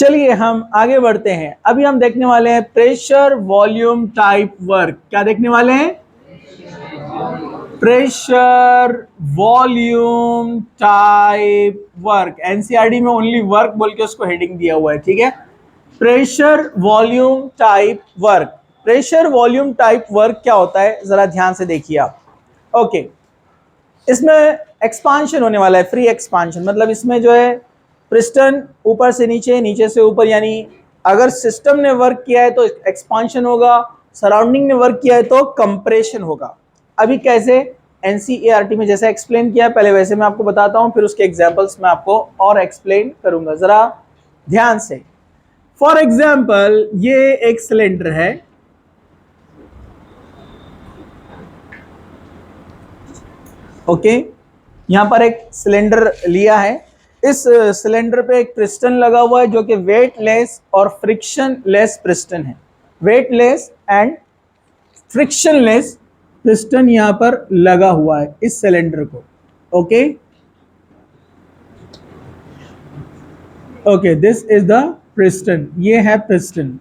चलिए हम आगे बढ़ते हैं। अभी हम देखने वाले हैं प्रेशर वॉल्यूम टाइप वर्क। क्या देखने वाले हैं? Pressure volume type work. NCERT में ओनली वर्क बोल के उसको हेडिंग दिया हुआ है, ठीक है। Pressure volume type work. Pressure volume type work क्या होता है, जरा ध्यान से देखिए आप। ओके, इसमें एक्सपांशन होने वाला है, फ्री एक्सपांशन। मतलब इसमें जो है पिस्टन ऊपर से नीचे, नीचे से ऊपर, यानी अगर सिस्टम ने वर्क किया है तो एक्सपांशन होगा, सराउंडिंग ने वर्क किया है तो कंप्रेशन होगा। अभी कैसे एनसीईआरटी में जैसा एक्सप्लेन किया है पहले वैसे मैं आपको बताता हूं, फिर उसके एग्जांपल्स मैं आपको और एक्सप्लेन करूंगा, जरा ध्यान से। फॉर एग्जांपल ये एक सिलेंडर है, ओके। यहां पर एक सिलेंडर लिया है, इस सिलेंडर पे एक पिस्टन लगा हुआ है जो कि वेटलेस और फ्रिक्शनलेस पिस्टन है। वेटलेस एंड फ्रिक्शनलेस पिस्टन यहां पर लगा हुआ है इस सिलेंडर को, okay. Okay, this is the piston, ये है पिस्टन,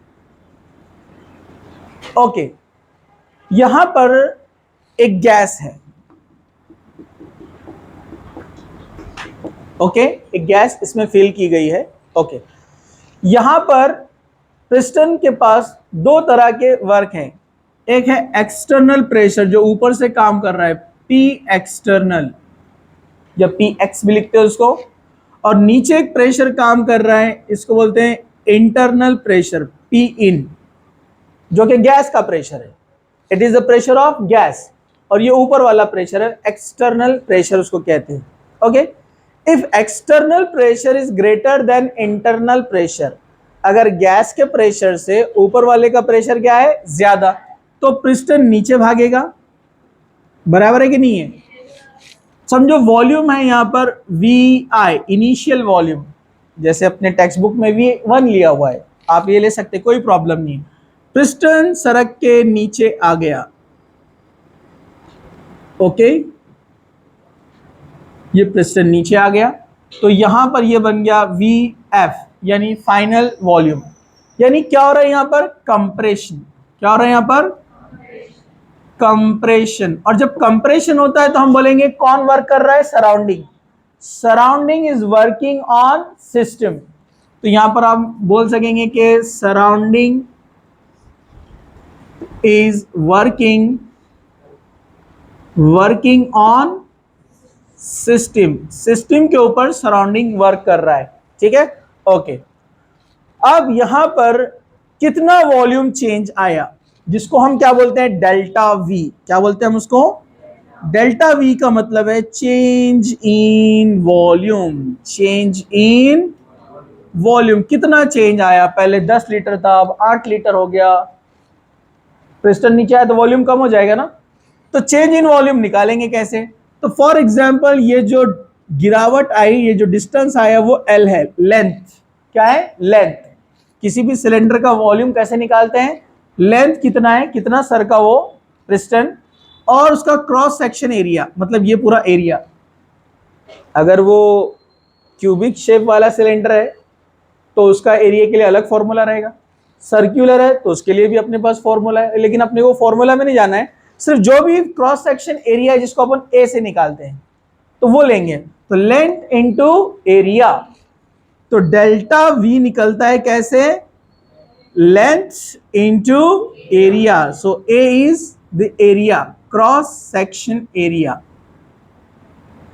ओके। यहां पर एक गैस है, ओके, एक गैस इसमें फिल की गई है, ओके। यहां पर पिस्टन के पास दो तरह के वर्क हैं। एक है एक्सटर्नल प्रेशर जो ऊपर से काम कर रहा है, पी एक्सटर्नल या पी एक्स भी लिखते हैं उसको, और नीचे एक प्रेशर काम कर रहा है, इसको बोलते हैं इंटरनल प्रेशर, पी इन, जो कि गैस का प्रेशर है। It is the pressure of gas, और ये ऊपर वाला प्रेशर है, एक्सटर्नल प्रेशर उसको कहते हैं, okay. If external pressure is greater than internal pressure, अगर गैस के प्रेशर से ऊपर वाले का प्रेशर क्या है, ज्यादा, तो पिस्टन नीचे भागेगा, बराबर है कि नहीं है। समझो वॉल्यूम है यहां पर वी आई, इनिशियल वॉल्यूम, जैसे अपने टेक्स्ट बुक में भी 1 लिया हुआ है, आप ये ले सकते, कोई प्रॉब्लम नहीं है। पिस्टन सड़क के नीचे आ गया, ओके, ये पिस्टन नीचे आ गया, तो यहां पर ये बन गया वी एफ, यानी फाइनल वॉल्यूम। यानी क्या हो रहा है यहां पर, कंप्रेशन। क्या हो रहा है यहां पर, कंप्रेशन। और जब कंप्रेशन होता है तो हम बोलेंगे कौन वर्क कर रहा है, surrounding. Surrounding is working on system, तो यहां पर आप बोल सकेंगे कि surrounding is working on system. System के ऊपर सराउंडिंग वर्क कर रहा है, ठीक है, ओके। अब यहां पर कितना वॉल्यूम चेंज आया, जिसको हम क्या बोलते हैं, डेल्टा वी। क्या बोलते हैं हम उसको, डेल्टा वी का मतलब है change in volume. Change in volume, कितना चेंज आया, पहले 10 लीटर था अब 8 लीटर हो गया, पिस्टन नीचे आया तो वॉल्यूम कम हो जाएगा ना। तो चेंज इन वॉल्यूम निकालेंगे कैसे, तो फॉर एग्जांपल ये जो गिरावट आई, ये जो डिस्टेंस आया वो एल है, लेंथ। क्या है, लेंथ। किसी भी सिलेंडर का वॉल्यूम कैसे निकालते हैं, लेंथ कितना है, कितना सर का वो पिस्टन, और उसका क्रॉस सेक्शन एरिया, मतलब ये पूरा एरिया। अगर वो क्यूबिक शेप वाला सिलेंडर है तो उसका एरिया के लिए अलग फॉर्मूला रहेगा, सर्क्यूलर है तो उसके लिए भी अपने पास फॉर्मूला है, लेकिन अपने को फॉर्मूला में नहीं जाना है, सिर्फ जो भी क्रॉस सेक्शन एरिया है जिसको अपन ए से निकालते हैं तो वो लेंगे। तो लेंथ इनटू एरिया, तो डेल्टा वी निकलता है कैसे, length into area, so A is the area, cross section area,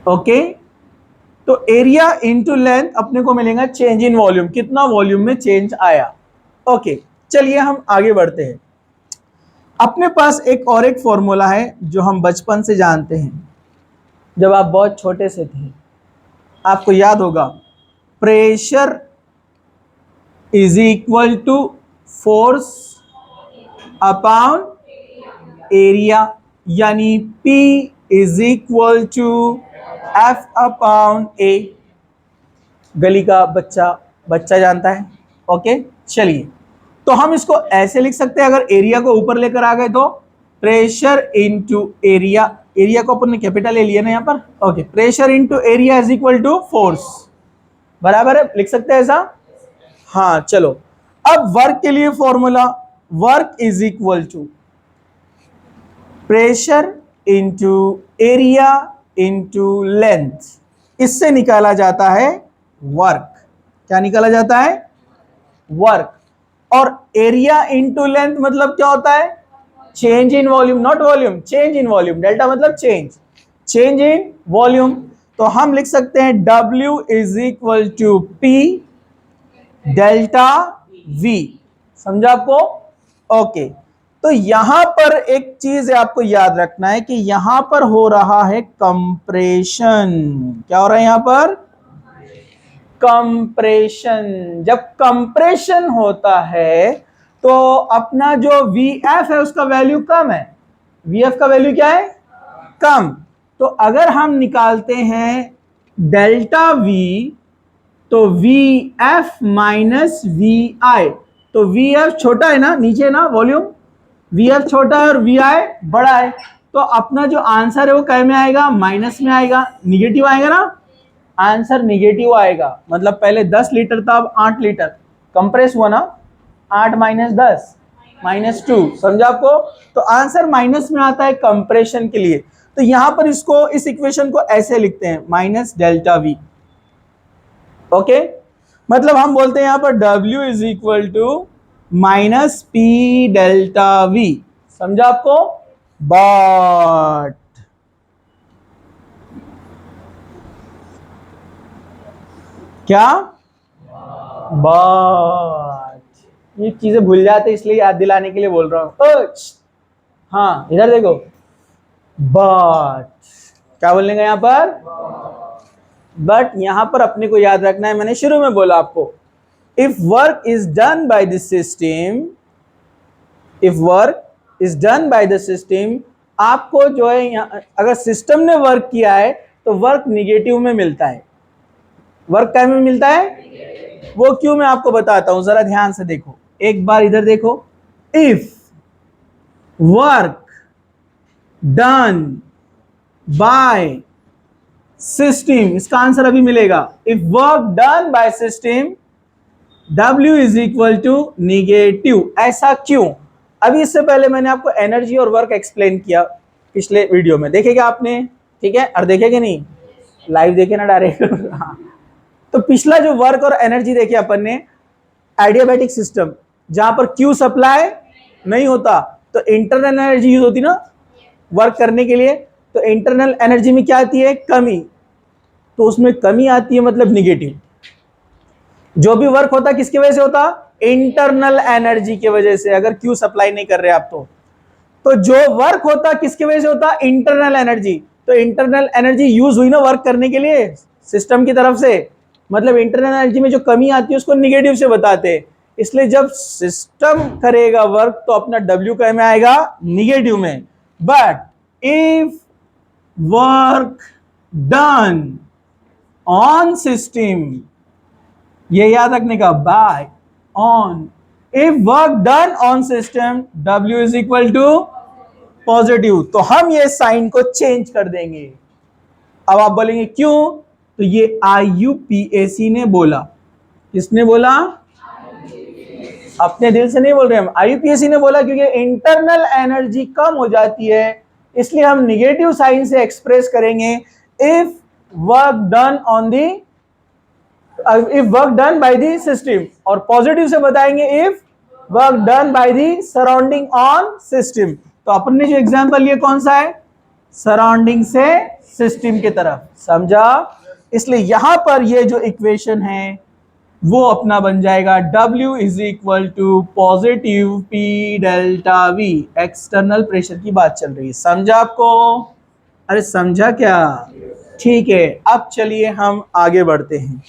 okay. तो एरिया इनटू लेंथ अपने को मिलेगा चेंज इन वॉल्यूम, कितना वॉल्यूम में चेंज आया, ओके। चलिए हम आगे बढ़ते हैं। अपने पास एक और एक फॉर्मूला है जो हम बचपन से जानते हैं, जब आप बहुत छोटे से थे आपको याद होगा, pressure is equal to force upon area, यानी P is equal to F upon A। गली का बच्चा जानता है, ओके। चलिए, तो हम इसको ऐसे लिख सकते हैं, अगर एरिया को ऊपर लेकर आ गए तो प्रेशर इनटू एरिया, एरिया को अपन ने कैपिटल ए लिया ना यहाँ पर, okay. Pressure into area is equal to force, बराबर है, लिख सकते हैं ऐसा, हाँ चलो, अब वर्क के लिए formula, work is equal to pressure into area into length, इससे निकाला जाता है वर्क। क्या निकाला जाता है? वर्क। और एरिया इंटू लेंथ मतलब क्या होता है? Change in volume, not volume, change in volume. Delta मतलब चेंज, चेंज इन वॉल्यूम। तो हम लिख सकते हैं W is equal to P delta V। समझा आपको? ओके। तो यहां पर एक चीज आपको याद रखना है कि यहां पर हो रहा है कंप्रेशन। क्या हो रहा है यहां पर? कंप्रेशन। जब कंप्रेशन होता है तो अपना जो VF है उसका वैल्यू कम है। VF का वैल्यू क्या है? कम। तो अगर हम निकालते हैं डेल्टा V, तो VF माइनस VI, तो VF छोटा है ना, नीचे ना वॉल्यूम, VF छोटा है और VI बड़ा है, तो अपना जो आंसर है वो कै में आएगा? माइनस में आएगा, निगेटिव आएगा ना, आंसर निगेटिव आएगा। मतलब पहले 10 लीटर था, अब 8 लीटर कंप्रेस हुआ ना, 8 माइनस 10 माइनस 2। समझा आपको? तो आंसर माइनस में आता है कंप्रेशन के लिए। तो यहां पर इसको, इस इक्वेशन को ऐसे लिखते हैं, माइनस डेल्टा V। ओके, मतलब हम बोलते हैं यहां पर W is equal to minus P delta V। समझा आपको? बट क्या? बट ये चीजें भूल जाते इसलिए याद दिलाने के लिए बोल रहा हूं। हाँ इधर देखो, बट क्या बोलने का यहां पर? बट यहां पर अपने को याद रखना है, मैंने शुरू में बोला आपको, if work is done by the system, if work is done by the system, आपको जो है यहाँ, अगर सिस्टम ने वर्क किया है तो वर्क निगेटिव में मिलता है। वर्क क्या में मिलता है? वो क्यों, मैं आपको बताता हूं, जरा ध्यान से देखो, एक बार इधर देखो। If work done by system, इसका आंसर अभी मिलेगा। If work done by system W is equal to negative. ऐसा क्यों? अभी इससे पहले मैंने आपको एनर्जी और वर्क एक्सप्लेन किया पिछले वीडियो में, देखेगा आपने? ठीक है, और देखेगा नहीं? लाइव देखे ना डायरेक्ट। हाँ, तो पिछला जो वर्क और एनर्जी देखे अपन ने, एडियाबैटिक सिस्टम जहां पर Q सप्लाई नहीं होता तो इंटरनल एनर्जी यूज होती ना वर्क करने के लिए, तो इंटरनल एनर्जी में क्या आती है? कमी। तो उसमें कमी आती है मतलब निगेटिव। जो भी वर्क होता किसकी वजह से होता? इंटरनल एनर्जी की वजह से, अगर Q सप्लाई नहीं कर रहे आप तो जो वर्क होता किसकी वजह से होता? Internal energy. तो इंटरनल एनर्जी यूज हुई ना वर्क करने के लिए सिस्टम की तरफ से, मतलब इंटरनल एनर्जी में जो कमी आती है उसको निगेटिव से बताते हैं। इसलिए जब सिस्टम करेगा वर्क तो अपना W क्या में आएगा? निगेटिव में। But if work done on system, ये याद रखने का, by on, if work done on system W is equal to positive, तो हम ये साइन को चेंज कर देंगे। अब आप बोलेंगे क्यों? तो ये IUPAC ने बोला। किसने बोला? अपने दिल से नहीं बोल रहे हम, IUPAC ने बोला, क्योंकि इंटरनल एनर्जी कम हो जाती है, इसलिए हम निगेटिव साइन से एक्सप्रेस करेंगे if work done on the, if work done by the system, और पॉजिटिव से बताएंगे if work done by the surrounding on system. तो अपन ने जो एग्जांपल लिया कौन सा है? सराउंडिंग से सिस्टम की तरफ। समझा? इसलिए यहां पर ये जो इक्वेशन है वो अपना बन जाएगा W is equal to positive P delta V। External pressure की बात चल रही है। समझा आपको? अरे समझा क्या? ठीक है, अब चलिए हम आगे बढ़ते हैं।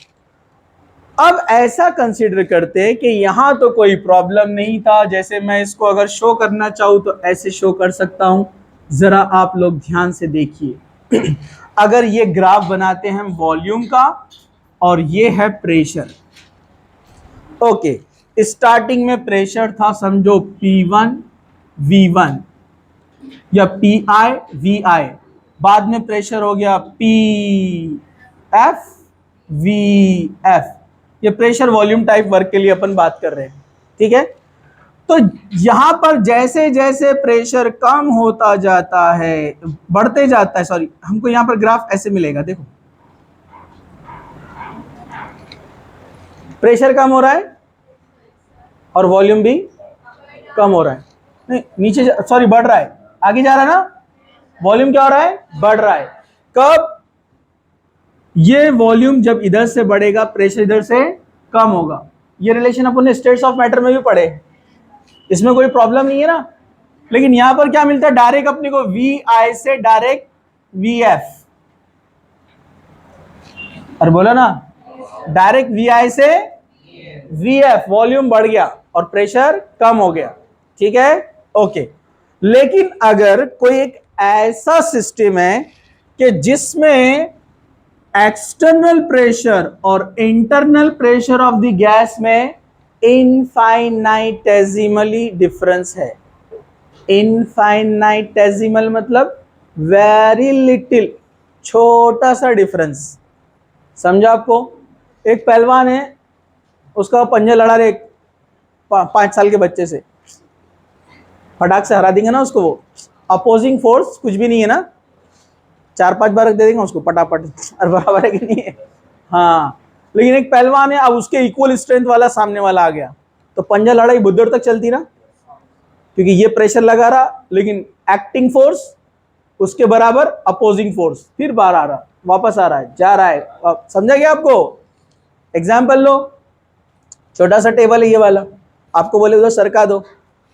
अब ऐसा कंसीडर करते हैं कि यहां तो कोई प्रॉब्लम नहीं था, जैसे मैं इसको अगर शो करना चाहूं तो ऐसे शो कर सकता हूं। जरा आप लोग ध्यान से देखिए। अगर ये ग्राफ बनाते हैं वॉल्यूम का और ये है प्रेशर। ओके, स्टार्टिंग में प्रेशर था समझो P1 V1 या PI VI, बाद में प्रेशर हो गया PF VF, ये प्रेशर वॉल्यूम टाइप वर्क के लिए अपन बात कर रहे हैं, ठीक है। तो यहां पर जैसे जैसे प्रेशर कम होता जाता है, बढ़ते जाता है, सॉरी, हमको यहां पर ग्राफ ऐसे मिलेगा, देखो प्रेशर कम हो रहा है और वॉल्यूम भी कम हो रहा है, नहीं नीचे, सॉरी बढ़ रहा है, आगे जा रहा है ना, वॉल्यूम क्या हो रहा है, बढ़ रहा है। कब, ये वॉल्यूम जब इधर से बढ़ेगा प्रेशर इधर से कम होगा। ये रिलेशन अपन ने स्टेट्स ऑफ मैटर में भी पढ़े, इसमें कोई प्रॉब्लम नहीं है ना। लेकिन यहां पर क्या मिलता है डायरेक्ट अपने को, वी आई से डायरेक्ट वी एफ, और बोला ना डायरेक्ट वी आई से वी एफ, वॉल्यूम बढ़ गया और प्रेशर कम हो गया, ठीक है, ओके। लेकिन अगर कोई एक ऐसा सिस्टम है कि जिसमें एक्सटर्नल प्रेशर और internal pressure of the gas में इनफाइनाइटेसिमली डिफरेंस है, इनफाइनाइटेसिमल मतलब वेरी लिटिल, छोटा सा डिफरेंस, समझा आपको। एक पहलवान है, उसका पंजा लड़ा रहे 5 साल के बच्चे से, फटाक से हरा देंगे ना उसको, वो अपोजिंग फोर्स कुछ भी नहीं है ना, 4-5 बार दे देंगे उसको पटापट, और बराबर है कि नहीं है, हाँ। लेकिन एक पहलवान है, अब उसके इक्वल स्ट्रेंथ वाला सामने वाला आ गया, तो पंजा लड़ाई बहुत देर तक चलती ना, क्योंकि ये प्रेशर लगा रहा, लेकिन एक्टिंग फोर्स उसके बराबर अपोजिंग फोर्स, फिर बाहर आ रहा, वापस आ रहा है, जा रहा है, समझा गया आपको। एग्जाम्पल लो, छोटा सा टेबल है ये वाला, आपको बोले उधर सरका दो,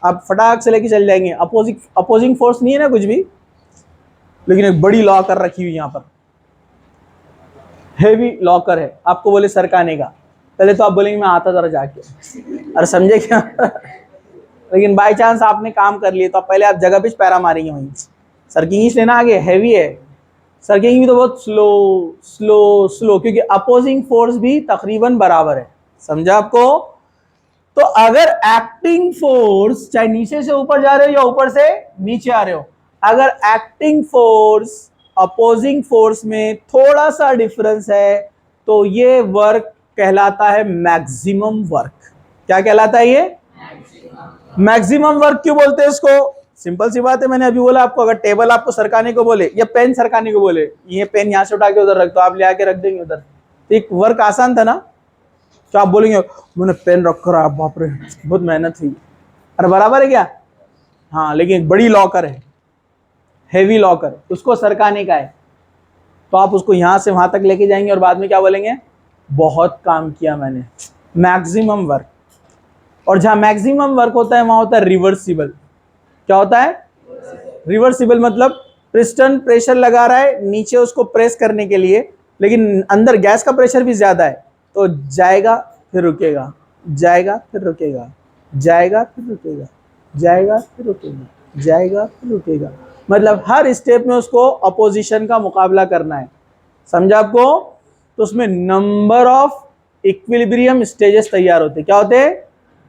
आप फटाक से लेके चल जाएंगे, अपोजिंग फोर्स नहीं है ना कुछ भी, लेकिन एक बड़ी लॉकर रखी हुई यहाँ पर, हेवी लॉकर है, आपको बोले सरकाने का, पहले तो आप बोलेंगे मैं आता जरा जाके, अरे समझे क्या लेकिन बाय चांस आपने काम कर लिए तो आप पहले आप जगह पे पैरा मारेंगे वहीं, सर्किंग ही लेना आगे, हैवी है, सर्किंग भी तो बहुत स्लो स्लो स्लो, क्योंकि अपोजिंग फोर्स भी तकरीबन बराबर है, समझा आपको। तो अगर एक्टिंग फोर्स चाहे नीचे से ऊपर जा रहे हो या ऊपर से नीचे आ रहे हो, अगर एक्टिंग फोर्स अपोजिंग फोर्स में थोड़ा सा डिफरेंस है तो ये वर्क कहलाता है मैक्सिमम वर्क। क्या कहलाता है ये, मैक्सिमम वर्क। क्यों बोलते हैं इसको, सिंपल सी बात है, मैंने अभी बोला आपको, अगर टेबल आपको सरकाने को बोले या पेन सरकाने को बोले, ये पेन यहाँ से उठा के उधर रख दो, आप ले आके रख देंगे उधर, तो एक वर्क आसान था ना। तो आप बोलेंगे मैंने पेन रख कर, बाप रे बहुत मेहनत हुई, अरे बराबर है क्या, हाँ। लेकिन बड़ी लॉकर है, हेवी लॉकर, उसको सरकाने का है, तो आप उसको यहाँ से वहां तक लेके जाएंगे और बाद में क्या बोलेंगे, बहुत काम किया मैंने, मैक्सिमम वर्क। और जहां मैक्सिमम वर्क होता है वहां होता है रिवर्सिबल। क्या होता है, रिवर्सिबल मतलब पिस्टन प्रेशर लगा रहा है नीचे उसको प्रेस करने के लिए, लेकिन अंदर गैस का प्रेशर भी ज्यादा है, तो जाएगा फिर रुकेगा, जाएगा फिर रुकेगा, जाएगा फिर रुकेगा, जाएगा फिर रुकेगा, जाएगा फिर रुकेगा, मतलब हर स्टेप में उसको अपोजिशन का मुकाबला करना है, समझा आपको। तो उसमें नंबर ऑफ इक्विलिब्रियम स्टेजेस तैयार होते, क्या होते हैं,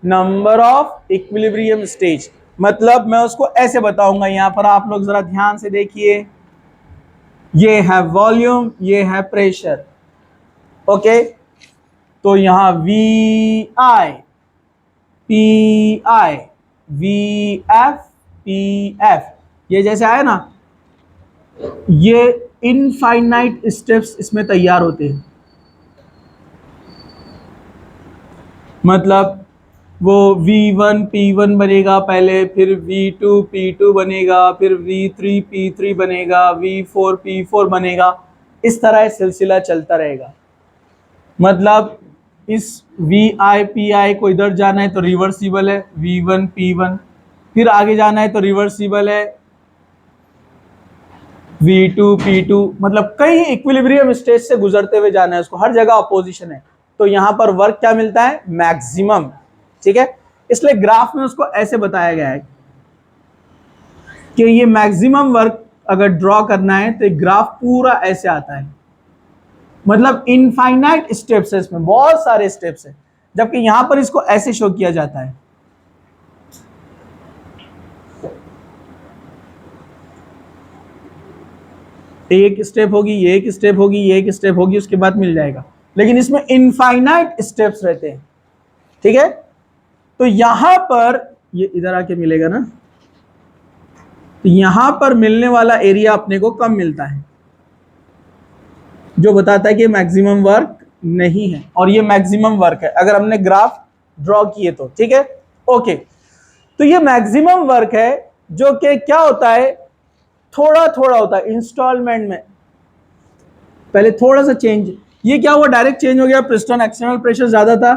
नंबर ऑफ इक्विलिब्रियम स्टेज। मतलब मैं उसको ऐसे बताऊंगा, यहां पर आप लोग जरा ध्यान से देखिए, ये है वॉल्यूम, ये है प्रेशर, ओके। तो यहां V I P I, V F P F, ये जैसे आए ना, ये इनफाइनाइट स्टेप्स इसमें तैयार होते हैं। मतलब वो V1 P1 बनेगा पहले, फिर V2 P2 बनेगा, फिर V3 P3 बनेगा, V4 P4 बनेगा, इस तरह सिलसिला चलता रहेगा। मतलब इस VI PI को इधर जाना है तो रिवर्सिबल है V1 P1, फिर आगे जाना है तो रिवर्सिबल है V2 P2, मतलब कई इक्विलिब्रियम स्टेज से गुजरते हुए जाना है उसको, हर जगह अपोजिशन है, तो यहां पर वर्क क्या मिलता है, मैक्सिमम, ठीक है। इसलिए ग्राफ में उसको ऐसे बताया गया है कि ये मैक्सिमम वर्क अगर ड्रॉ करना है तो ग्राफ पूरा ऐसे आता है, मतलब इनफाइनाइट स्टेप्स है, इसमें बहुत सारे स्टेप्स है, जबकि यहां पर इसको ऐसे शो किया जाता है। एक स्टेप होगी, ये एक स्टेप होगी, ये एक स्टेप होगी, उसके बाद मिल जाएगा। लेकिन इसमें इनफाइनाइट स्टेप्स रहते हैं, ठीक है। तो यहां पर ये इधर आके मिलेगा ना, तो यहां पर मिलने वाला एरिया अपने को कम मिलता है, जो बताता है कि मैक्सिमम वर्क नहीं है, और ये मैक्सिमम वर्क है अगर हमने ग्राफ ड्रॉ किए तो, ठीक है। ओके, तो ये मैक्सिमम वर्क है जो कि क्या होता है, थोड़ा थोड़ा होता है इंस्टॉलमेंट में, पहले थोड़ा सा चेंज, ये क्या हुआ, डायरेक्ट चेंज हो गया, पिस्टन एक्सटर्नल प्रेशर ज्यादा था,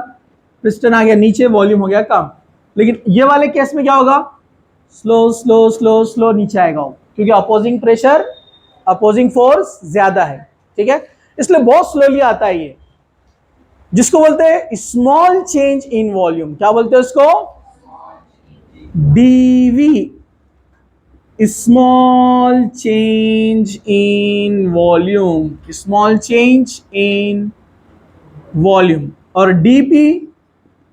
पिस्टन आ गया नीचे, वॉल्यूम हो गया कम। लेकिन ये वाले केस में क्या होगा, स्लो स्लो स्लो स्लो नीचे आएगा, क्योंकि अपोजिंग प्रेशर, अपोजिंग फोर्स ज्यादा है, ठीक है, इसलिए बहुत स्लोली आता है ये, जिसको बोलते हैं स्मॉल चेंज इन वॉल्यूम। क्या बोलते हैं उसको, DV, small change in volume, small change in volume, और DP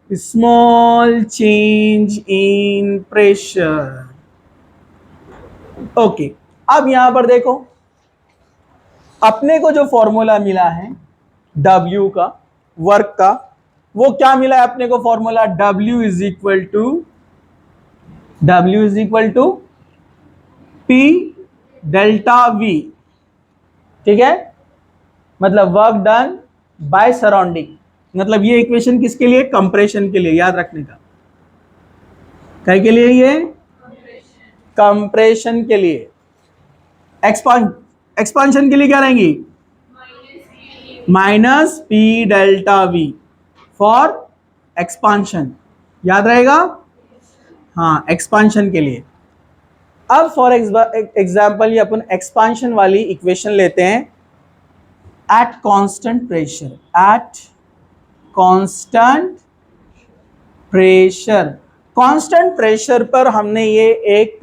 small change in pressure. Okay, अब यहां पर देखो, अपने को जो फॉर्मूला मिला है W का, वर्क का, वो क्या मिला है अपने को formula, W is equal to P delta V, ठीक है, मतलब वर्क डन बाय सराउंडिंग, मतलब ये इक्वेशन किसके लिए, कंप्रेशन के लिए, याद रखने का, क्या के लिए, ये कंप्रेशन के लिए। एक्सपांशन के लिए क्या रहेंगी, minus P delta we for expansion, याद रहेगा, हाँ, एक्सपांशन के लिए। अब फॉर एग्जाम्पल ये अपन एक्सपांशन वाली इक्वेशन लेते हैं, at constant pressure, at constant pressure, constant pressure पर हमने ये एक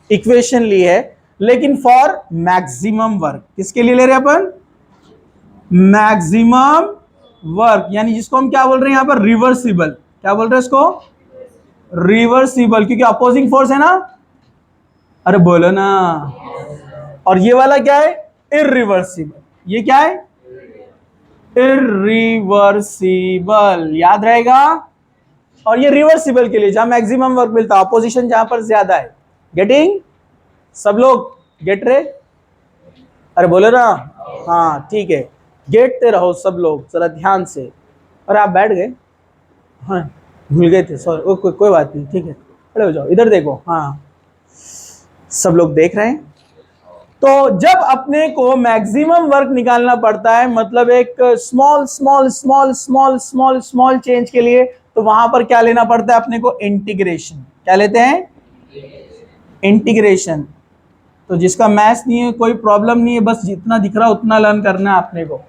इक्वेशन ली है, लेकिन फॉर मैक्सिमम वर्क, किसके लिए ले रहे हैं अपन, मैक्सिमम वर्क, यानी जिसको हम क्या बोल रहे हैं यहां पर, रिवर्सिबल, क्या बोल रहे हैं इसको, रिवर्सिबल, क्योंकि अपोजिंग फोर्स है ना, अरे बोलो ना, और ये वाला क्या है, इरिवर्सिबल, ये क्या है, इरिवर्सिबल, याद रहेगा। और ये रिवर्सिबल के लिए जहां मैक्सिमम वर्क मिलता है, अपोजिशन जहां पर ज्यादा है, गेटिंग, सब लोग गेट रहे, अरे बोलो ना, हाँ ठीक है, गेटते रहो सब लोग जरा ध्यान से। अरे आप बैठ गए, हाँ भूल गए थे, सॉरी, कोई बात नहीं, ठीक है, खड़े हो जाओ, इधर देखो, हाँ सब लोग देख रहे हैं। तो जब अपने को मैक्सिमम वर्क निकालना पड़ता है, मतलब एक small small small small small small change के लिए, तो वहां पर क्या लेना पड़ता है अपने को, इंटीग्रेशन, क्या लेते हैं, इंटीग्रेशन। तो जिसका मैथ्स नहीं है कोई प्रॉब्लम नहीं है, बस जितना दिख रहा उतना लर्न करना है अपने को,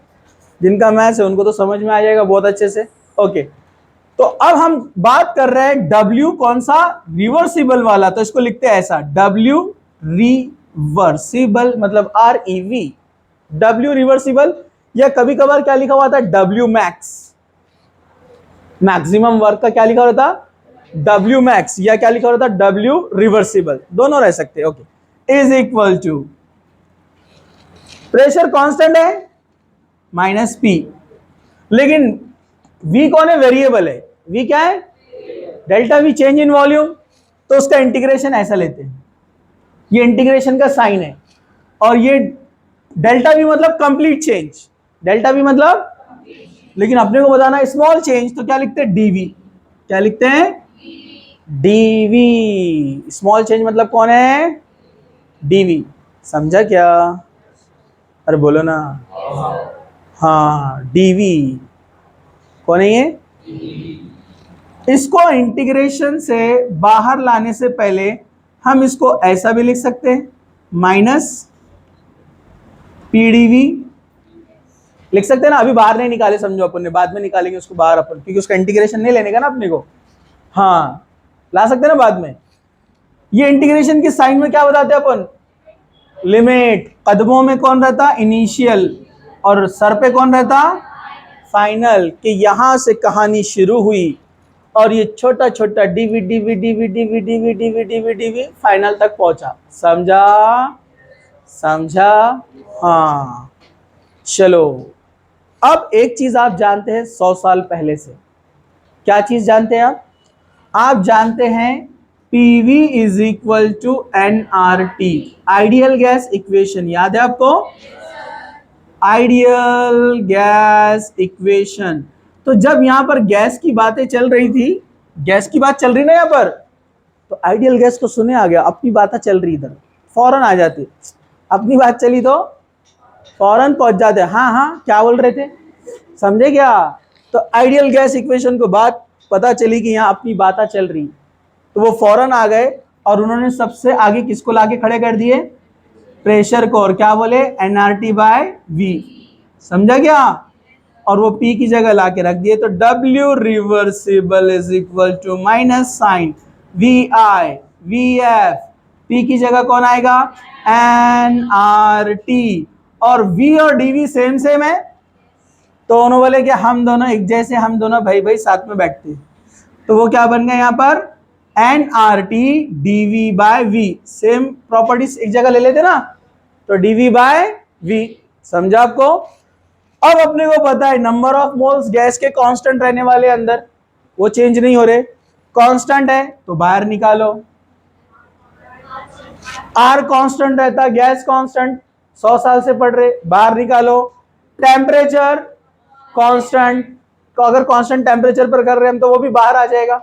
जिनका मैथ्स है उनको तो समझ में आ जाएगा बहुत अच्छे से। ओके, तो अब हम बात कर रहे हैं W कौन सा, रिवर्सिबल वाला, तो इसको लिखते हैं ऐसा, W रिवर्सिबल, मतलब REV, W रिवर्सिबल, या कभी कभार क्या लिखा हुआ था, W मैक्स, मैक्सिमम वर्क का क्या लिखा हुआ था, W मैक्स, या क्या लिखा हुआ था, W रिवर्सिबल, दोनों रह सकते हैं। Okay, is equal to, pressure constant है माइनस P, लेकिन V कौन है, वेरिएबल है, V क्या है, delta V, change in volume, तो उसका इंटीग्रेशन ऐसा लेते हैं, ये इंटीग्रेशन का साइन है, और ये डेल्टा V मतलब कंप्लीट चेंज, डेल्टा V मतलब, लेकिन अपने को बताना स्मॉल चेंज, तो क्या लिखते हैं, dV, क्या लिखते हैं, dV, स्मॉल चेंज मतलब कौन है, dV, समझा क्या, अरे बोलो ना, हाँ dV कौन है ये, इसको इंटीग्रेशन से बाहर लाने से पहले हम इसको ऐसा भी लिख सकते हैं, माइनस PdV लिख सकते हैं ना, अभी बाहर नहीं निकाले, समझो अपन ने, बाद में निकालेंगे उसको बाहर अपन, क्योंकि उसका इंटीग्रेशन नहीं लेने का ना अपने को, हाँ ला सकते हैं ना बाद में। ये इंटीग्रेशन की साइन में क्या बताते हैं अपन, लिमिट, कदमों में कौन रहता, इनिशियल, और सर पे कौन रहता, फाइनल, कि यहां से कहानी शुरू हुई और ये छोटा छोटा dV dV dV dV dV dV dV dV final तक पहुंचा, समझा, समझा, हाँ चलो अब एक चीज आप जानते हैं 100 साल पहले से, क्या चीज जानते हैं आप जानते हैं PV is equal to nRT, ideal gas equation, याद है आपको? Ideal gas equation. तो जब यहां पर गैस की बातें चल रही थी, गैस की बात चल रही ना यहां पर, तो आइडियल गैस को सुने आ गया, अपनी बातें चल रही, इधर फौरन आ जाती, अपनी बात चली तो फौरन पहुंच जाते। हाँ हाँ क्या बोल रहे थे, समझे क्या? तो आइडियल गैस इक्वेशन को बात पता चली कि यहाँ अपनी बातें चल रही, तो वो फौरन आ गए और उन्होंने सबसे आगे किसको लाके खड़े कर दिए? प्रेशर को, और क्या बोले? nRT बाय V, समझा क्या? और वो P की जगह लाके रख दिए, तो W reversible is equal to minus sign VI VF, P की जगह कौन आएगा? nRT, और V और dV सेम सेम है, तो उन्होंने बोले कि हम दोनों एक जैसे, हम दोनों भाई भाई साथ में बैठते, तो वो क्या बन गया यहाँ पर? nRT dV by V, same properties एक जगह ले लेते ना, तो dV बाय V, समझा आपको? अब अपने को पता है नंबर ऑफ मोल्स गैस के कांस्टेंट रहने वाले अंदर, वो चेंज नहीं हो रहे, कांस्टेंट है तो बाहर निकालो, R कांस्टेंट रहता, गैस कांस्टेंट, 100 साल से पढ़ रहे, बाहर निकालो। टेम्परेचर कांस्टेंट, तो अगर कांस्टेंट टेम्परेचर पर कर रहे हैं हम तो वो भी बाहर आ जाएगा,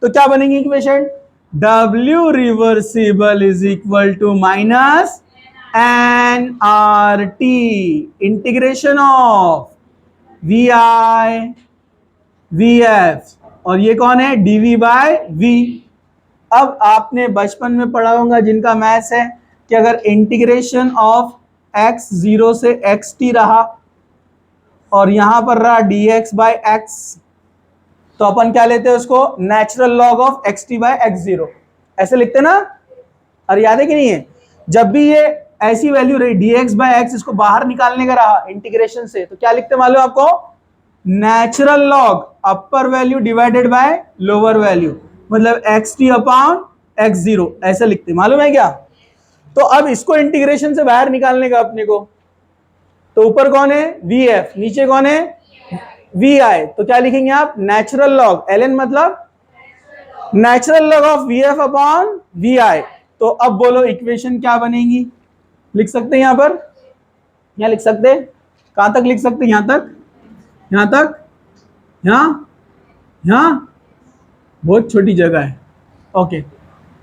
तो क्या बनेगी equation? W reversible is equal to minus nRT integration of VI VF, और ये कौन है? dV by V। अब आपने बचपन में पढ़ा होगा जिनका मैथ्स है, कि अगर इंटीग्रेशन ऑफ x 0 से xt रहा और यहां पर रहा dx बाय x, तो अपन क्या लेते हैं उसको? Natural log of xt by x0, ऐसे लिखते ना? अरे याद है कि नहीं है? जब भी ये ऐसी वैल्यू रही dx बाय x, इसको बाहर निकालने का रहा इंटीग्रेशन से, तो क्या लिखते मालूम आपको? Natural log upper value divided by lower value, मतलब xt अपॉन x0, ऐसे लिखते, मालूम है क्या? तो अब इसको इंटीग्रेशन से बाहर निकालने का अपने को, तो ऊपर कौन है? VF, नीचे कौन है? VI, तो क्या लिखेंगे आप? नेचुरल लॉग, ln मतलब natural log of VF upon VI। तो अब बोलो इक्वेशन क्या बनेगी? लिख सकते हैं यहां पर, यहां लिख सकते हैं, कहां तक लिख सकते हैं? यहां तक, यहां तक, यहां, यहां, बहुत छोटी जगह है, ओके,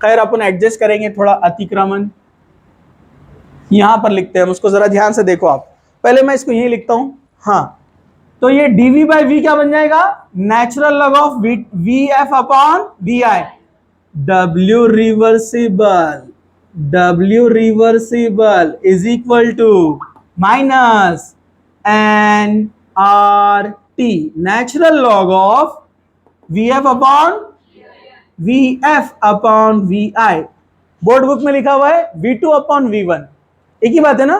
खैर अपन एडजस्ट करेंगे थोड़ा, अतिक्रमण यहां पर लिखते हैं, उसको जरा ध्यान से देखो आप, पहले मैं इसको यही लिखता हूं, हाँ, तो ये dV बाय V क्या बन जाएगा? Natural log of VF upon VI, W reversible is equal to minus nRT, natural log of VF upon VI, board book में लिखा हुआ है V2 अपॉन V1, एक ही बात है ना?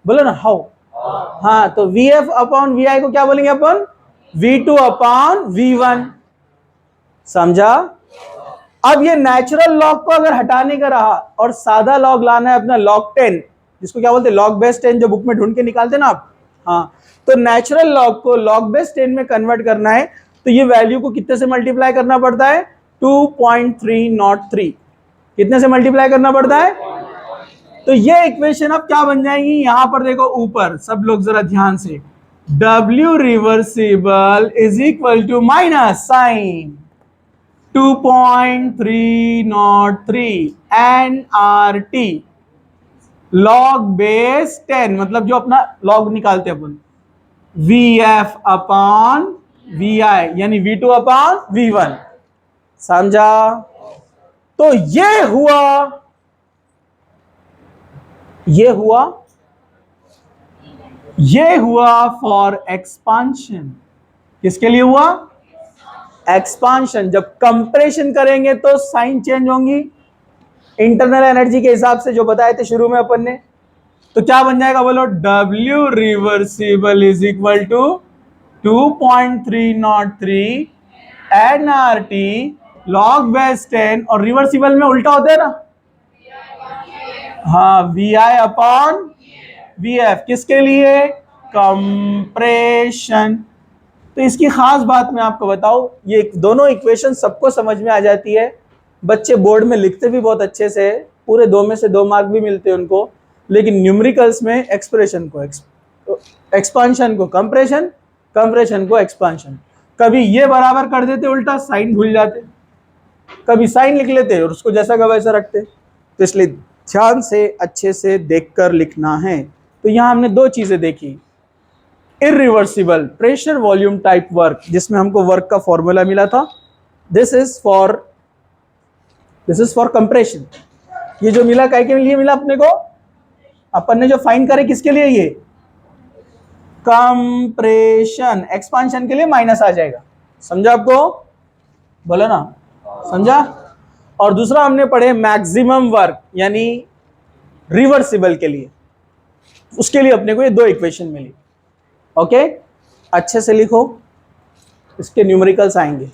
बोलो ना, हाउ? हाँ, तो VF अपॉन VI को क्या बोलेंगे अपन? V2 अपॉन V1, समझा? अब ये नेचुरल लॉग को अगर हटाने का रहा और सादा लॉग लाना है अपना, लॉग 10, जिसको क्या बोलते हैं? लॉग बेस 10, जो बुक में ढूंढ के निकालते ना आप, हाँ, तो नेचुरल लॉग को लॉग बेस 10 में कन्वर्ट करना है, तो ये वैल्यू को कितने से मल्टीप्लाई करना पड़ता है? 2.303, कितने से मल्टीप्लाई करना पड़ता है? तो ये इक्वेशन अब क्या बन जाएगी? यहां पर देखो ऊपर, सब लोग जरा ध्यान से, W reversible is equal to minus sign 2.303 nRT log base 10, मतलब जो अपना लॉग निकालते हैं अपन, VF अपॉन VI, यानी V2 अपॉन V1, समझा? तो ये हुआ फॉर एक्सपांशन, किसके लिए हुआ? एक्सपांशन। जब कंप्रेशन करेंगे तो साइन चेंज होंगी इंटरनल एनर्जी के हिसाब से, जो बताए थे शुरू में अपन ने, तो क्या बन जाएगा बोलो? W reversible is equal to 2.303 nRT log base 10, और रिवर्सिबल में उल्टा होता है ना, हाँ, VI अपॉन VF, किसके लिए? कंप्रेशन। तो इसकी खास बात मैं आपको बताऊं, ये दोनों इक्वेशन सबको समझ में आ जाती है, बच्चे बोर्ड में लिखते भी बहुत अच्छे से, पूरे 2 में से 2 मार्क भी मिलते हैं उनको, लेकिन न्यूमेरिकल्स में एक्सप्रेशन को एक्सपांशन को कंप्रेशन, कंप्रेशन को एक्सपांशन, कभी ये बराबर कर देते उल्टा, साइन भूल जाते, कभी साइन लिख लेते और उसको जैसा का वैसा रखते। तो इसलिए ध्यान से अच्छे से देखकर लिखना है। तो यहां हमने 2 चीजें देखी, irreversible pressure volume type work, जिसमें हमको वर्क का फॉर्मूला मिला था, दिस इज फॉर कंप्रेशन। ये जो मिला काय के लिए मिला अपने को, अपन ने जो फाइंड करे किसके लिए, ये कंप्रेशन, एक्सपांशन के लिए माइनस आ जाएगा, समझा आपको, बोला ना, समझा। और दूसरा हमने पढ़े मैक्सिमम वर्क यानी रिवर्सिबल के लिए, उसके लिए अपने को ये 2 इक्वेशन मिली। ओके, अच्छे से लिखो, इसके न्यूमेरिकल्स आएंगे।